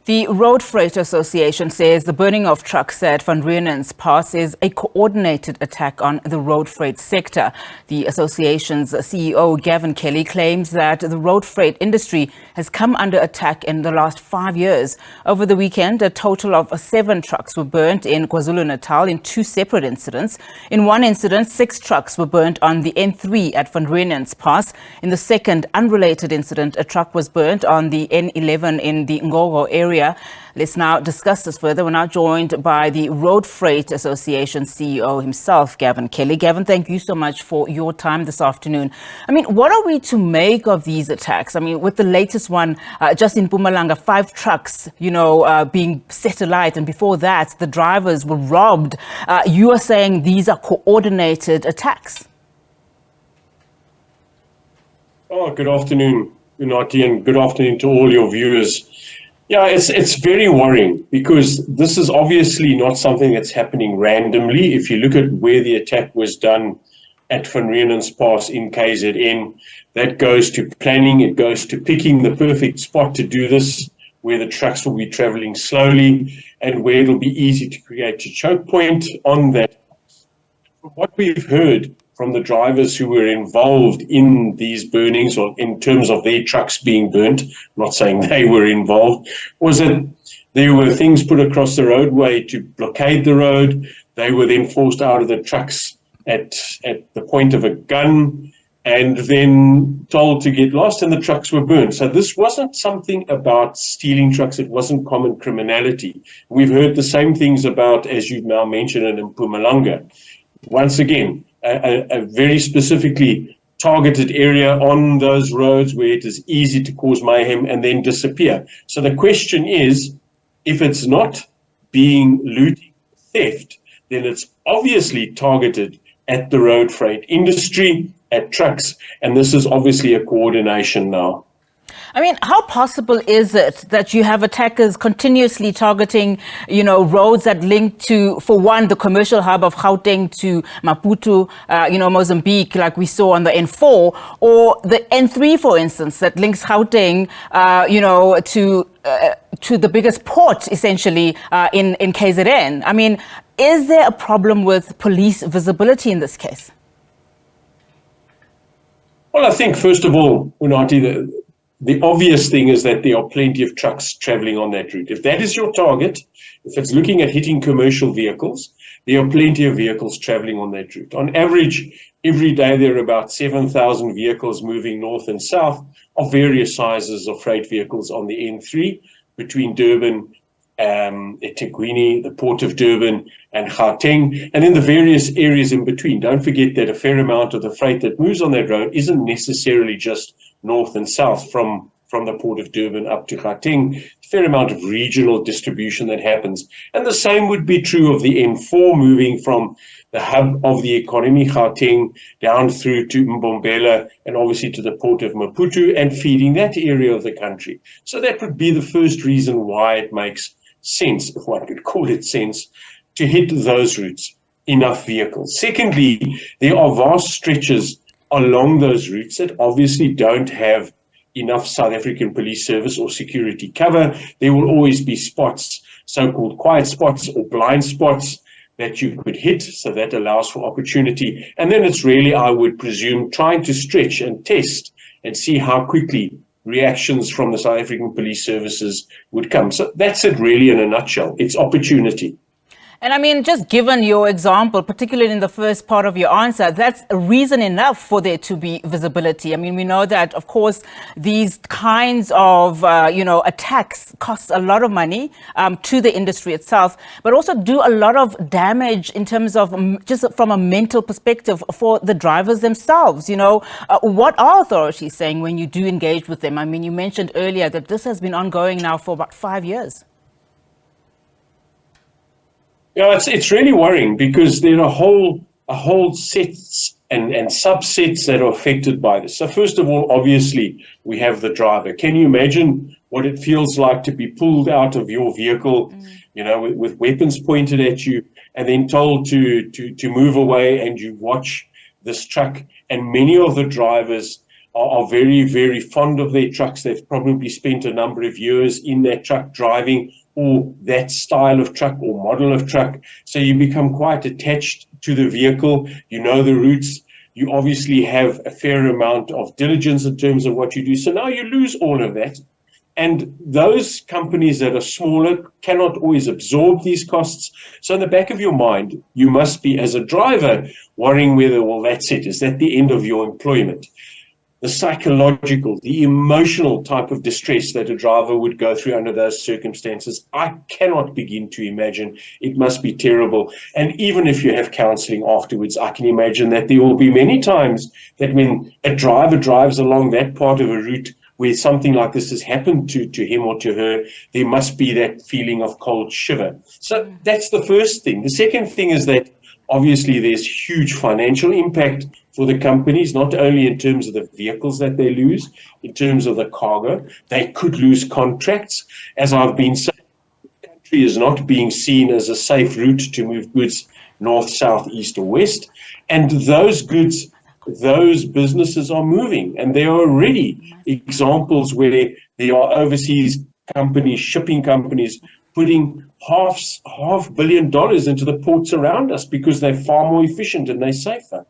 The Road Freight Association says the burning of trucks at Van Reenen's Pass is a coordinated attack on the road freight sector. The association's CEO Gavin Kelly claims that the road freight industry has come under attack in the last 5 years. Over the weekend, a total of 7 trucks were burnt in KwaZulu-Natal in 2 separate incidents. In one incident, 6 trucks were burnt on the N3 at Van Reenen's Pass. In the second unrelated incident, a truck was burnt on the N11 in the Ngogo area. Let's now discuss this further. We're now joined by the Road Freight Association CEO himself, Gavin Kelly. Gavin, thank you so much for your time this afternoon. I mean, what are we to make of these attacks? I mean, with the latest one, just in Mpumalanga, 5 trucks, being set alight, and before that, the drivers were robbed. You are saying these are coordinated attacks. Oh, good afternoon, Unati, and good afternoon to all your viewers. Yeah, it's very worrying because this is obviously not something that's happening randomly. If you look at where the attack was done at Van Reenen's Pass in KZN, that goes to planning, it goes to picking the perfect spot to do this, where the trucks will be traveling slowly and where it'll be easy to create a choke point on that. From what we've heard from the drivers who were involved in these burnings, or in terms of their trucks being burnt, I'm not saying they were involved, was that there were things put across the roadway to blockade the road. They were then forced out of the trucks at the point of a gun and then told to get lost, and the trucks were burned. So this wasn't something about stealing trucks. It wasn't common criminality. We've heard the same things about, as you've now mentioned, in Mpumalanga. Once again, a very specifically targeted area on those roads where it is easy to cause mayhem and then disappear. So the question is, if it's not being looting, theft, then it's obviously targeted at the road freight industry, at trucks, and this is obviously a coordination now. I mean, how possible is it that you have attackers continuously targeting, roads that link to, for one, the commercial hub of Gauteng to Maputo, Mozambique, like we saw on the N4, or the N3, for instance, that links Gauteng, to the biggest port, essentially, in KZN? I mean, is there a problem with police visibility in this case? Well, I think, first of all, Unati, the obvious thing is that there are plenty of trucks traveling on that route. If that is your target, if it's looking at hitting commercial vehicles, there are plenty of vehicles traveling on that route. On average, every day there are about 7,000 vehicles moving north and south of various sizes of freight vehicles on the N3 between Durban, eThekwini, the Port of Durban, and Gauteng, and then the various areas in between. Don't forget that a fair amount of the freight that moves on that road isn't necessarily just north and south from the Port of Durban up to Gauteng. A fair amount of regional distribution that happens. And the same would be true of the N4, moving from the hub of the economy, Gauteng, down through to Mbombela and obviously to the Port of Maputo and feeding that area of the country. So that would be the first reason why it makes sense, if one could call it sense, to hit those routes, enough vehicles. Secondly, there are vast stretches along those routes that obviously don't have enough South African police service or security cover. There will always be spots, so-called quiet spots or blind spots that you could hit, so that allows for opportunity. And then it's really, I would presume, trying to stretch and test and see how quickly reactions from the South African police services would come. So that's it really in a nutshell. It's opportunity. And I mean, just given your example, particularly in the first part of your answer, that's a reason enough for there to be visibility. I mean, we know that, of course, these kinds of, attacks cost a lot of money to the industry itself, but also do a lot of damage in terms of just from a mental perspective for the drivers themselves. What are authorities saying when you do engage with them? I mean, you mentioned earlier that this has been ongoing now for about 5 years. Yeah, it's really worrying because there are a whole sets and subsets that are affected by this. So first of all, obviously, we have the driver. Can you imagine what it feels like to be pulled out of your vehicle, with weapons pointed at you and then told to move away, and you watch this truck, and many of the drivers are very, very fond of their trucks. They've probably spent a number of years in that truck driving, or that style of truck or model of truck. So you become quite attached to the vehicle. You know the routes. You obviously have a fair amount of diligence in terms of what you do. So now you lose all of that. And those companies that are smaller cannot always absorb these costs. So in the back of your mind, you must be, as a driver, worrying whether, well, that's it. Is that the end of your employment? The psychological, the emotional type of distress that a driver would go through under those circumstances, I cannot begin to imagine. It must be terrible. And even if you have counseling afterwards, I can imagine that there will be many times that when a driver drives along that part of a route where something like this has happened to him or to her, there must be that feeling of cold shiver. So that's the first thing. The second thing is that obviously there's huge financial impact for the companies, not only in terms of the vehicles that they lose, in terms of the cargo. They could lose contracts. As I've been saying, the country is not being seen as a safe route to move goods north, south, east, or west. And those goods, those businesses are moving. And there are already examples where there are overseas companies, shipping companies, putting $500 million into the ports around us because they're far more efficient and they're safer.